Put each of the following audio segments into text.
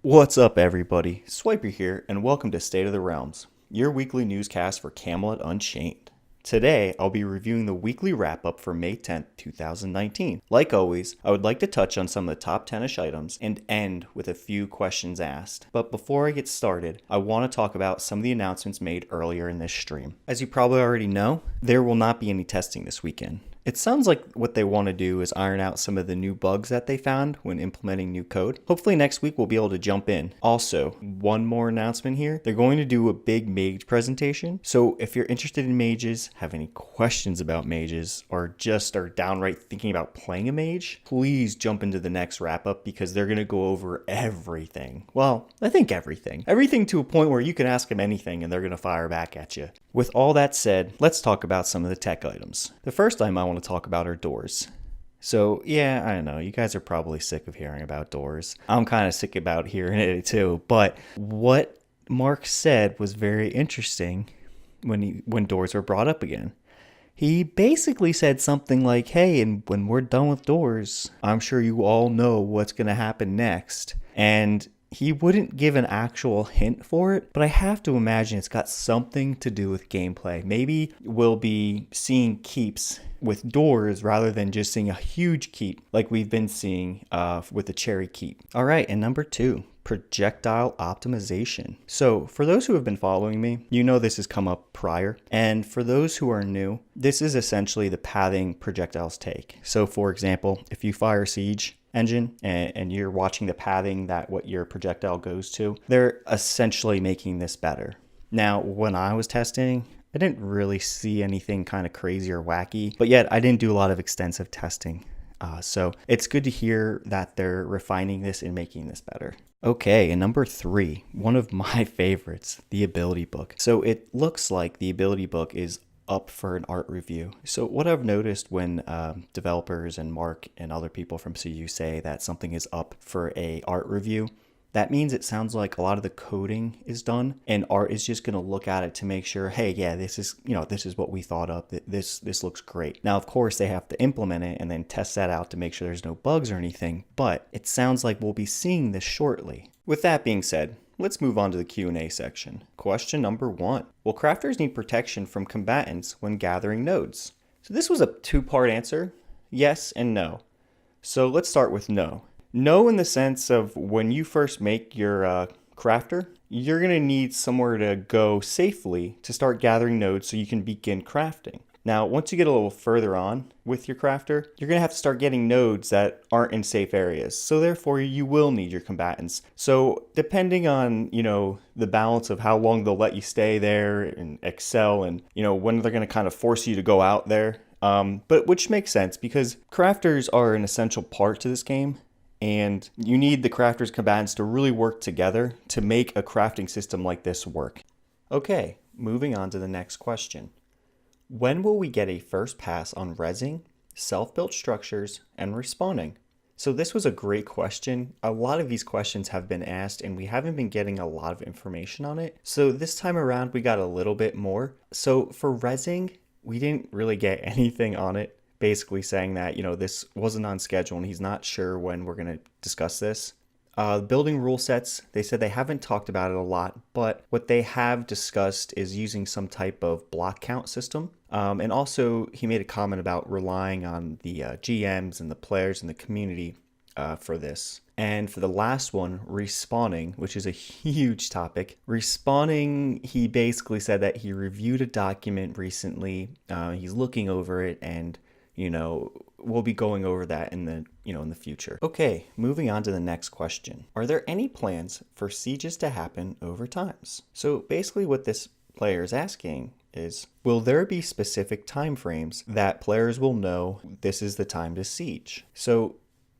What's up, everybody? Swiper here, and welcome to State of the Realms, your weekly newscast for Camelot Unchained. Today, I'll be reviewing the weekly wrap-up for May 10th, 2019. Like always, I would like to touch on some of the top 10-ish items and end with a few questions asked. But before I get started, I want to talk about some of the announcements made earlier in this stream. As you probably already know, there will not be any testing this weekend. It sounds like what they want to do is iron out some of the new bugs that they found when implementing new code. Hopefully next week we'll be able to jump in. Also, one more announcement here. They're going to do a big mage presentation. So if you're interested in mages, have any questions about mages, or just are downright thinking about playing a mage, please jump into the next wrap up because they're going to go over everything. Well, I think everything. Everything to a point where you can ask them anything and they're going to fire back at you. With all that said, let's talk about some of the tech items. The first item I want to talk about are doors. So yeah, I know, you guys are probably sick of hearing about doors. I'm kind of sick about hearing it too, but what Mark said was very interesting when doors were brought up again. He basically said something like, hey, and when we're done with doors, I'm sure you all know what's going to happen next. And he wouldn't give an actual hint for it, but I have to imagine it's got something to do with gameplay. Maybe we'll be seeing keeps with doors rather than just seeing a huge keep like we've been seeing with the cherry keep. All right, and number 2, projectile optimization. So for those who have been following me, you know this has come up prior. And for those who are new, this is essentially the pathing projectiles take. So for example, if you fire Siege engine and you're watching the pathing that what your projectile goes to, they're essentially making this better. Now, when I was testing, I didn't really see anything kind of crazy or wacky, but yet I didn't do a lot of extensive testing. So it's good to hear that they're refining this and making this better. Okay, and number 3, one of my favorites, the ability book. So it looks like the ability book is up for an art review. So what I've noticed when developers and Mark and other people from CU say that something is up for a art review, that means it sounds like a lot of the coding is done and art is just going to look at it to make sure, hey, yeah, this is what we thought of. This looks great. Now, of course, they have to implement it and then test that out to make sure there's no bugs or anything, but it sounds like we'll be seeing this shortly. With that being said, let's move on to the Q&A section. Question number 1. Will crafters need protection from combatants when gathering nodes? So this was a 2-part answer, yes and no. So let's start with no. No in the sense of when you first make your crafter, you're going to need somewhere to go safely to start gathering nodes so you can begin crafting. Now, once you get a little further on with your crafter, you're going to have to start getting nodes that aren't in safe areas. So therefore, you will need your combatants. So depending on, the balance of how long they'll let you stay there and excel and, when they're going to kind of force you to go out there. But which makes sense because crafters are an essential part to this game. And you need the crafters' combatants to really work together to make a crafting system like this work. Okay, moving on to the next question. When will we get a first pass on rezzing, self-built structures, and respawning? So this was a great question. A lot of these questions have been asked and we haven't been getting a lot of information on it. So this time around we got a little bit more. So for rezzing, we didn't really get anything on it. Basically saying that, this wasn't on schedule and he's not sure when we're going to discuss this. Building rule sets, they said they haven't talked about it a lot, but what they have discussed is using some type of block count system. And also he made a comment about relying on the GMs and the players in the community for this. And for the last one, respawning, which is a huge topic. Respawning, he basically said that he reviewed a document recently. He's looking over it and we'll be going over that in the future. Okay, moving on to the next question. Are there any plans for sieges to happen over times? So basically what this player is asking is, will there be specific time frames that players will know this is the time to siege? So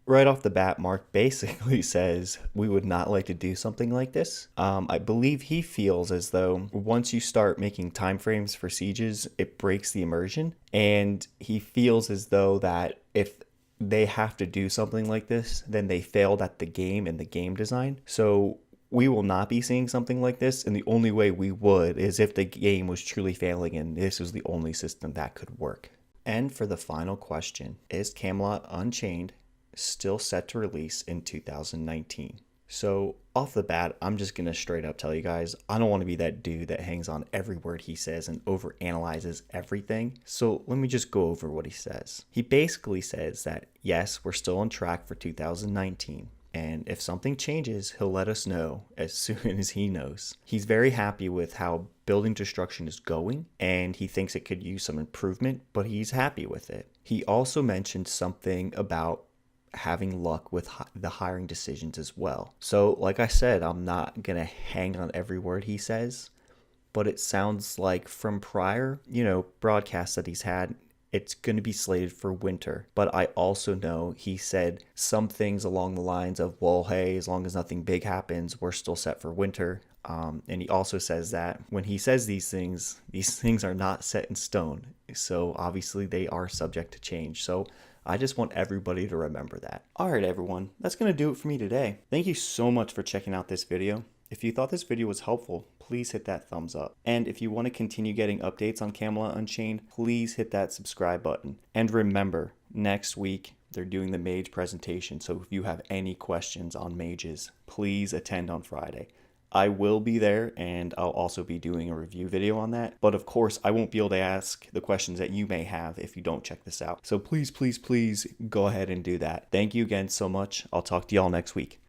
right off the bat, Mark basically says we would not like to do something like this. I believe he feels as though once you start making time frames for sieges, it breaks the immersion. And he feels as though that if they have to do something like this, then they failed at the game and the game design. So we will not be seeing something like this. And the only way we would is if the game was truly failing and this was the only system that could work. And for the final question, is Camelot Unchained still set to release in 2019? So off the bat, I'm just going to straight up tell you guys, I don't want to be that dude that hangs on every word he says and overanalyzes everything. So let me just go over what he says. He basically says that yes, we're still on track for 2019. And if something changes, he'll let us know as soon as he knows. He's very happy with how building destruction is going, and he thinks it could use some improvement, but he's happy with it. He also mentioned something about having luck with the hiring decisions as well. So like I said, I'm not going to hang on every word he says, but it sounds like from prior, broadcasts that he's had, it's going to be slated for winter. But I also know he said some things along the lines of, well, hey, as long as nothing big happens, we're still set for winter. And he also says that when he says these things are not set in stone. So obviously they are subject to change. So I just want everybody to remember that. All right, everyone, that's going to do it for me today. Thank you so much for checking out this video. If you thought this video was helpful, please hit that thumbs up. And if you want to continue getting updates on Camelot Unchained, please hit that subscribe button. And remember, next week, they're doing the mage presentation. So if you have any questions on mages, please attend on Friday. I will be there, and I'll also be doing a review video on that. But of course, I won't be able to ask the questions that you may have if you don't check this out. So please, please, please go ahead and do that. Thank you again so much. I'll talk to y'all next week.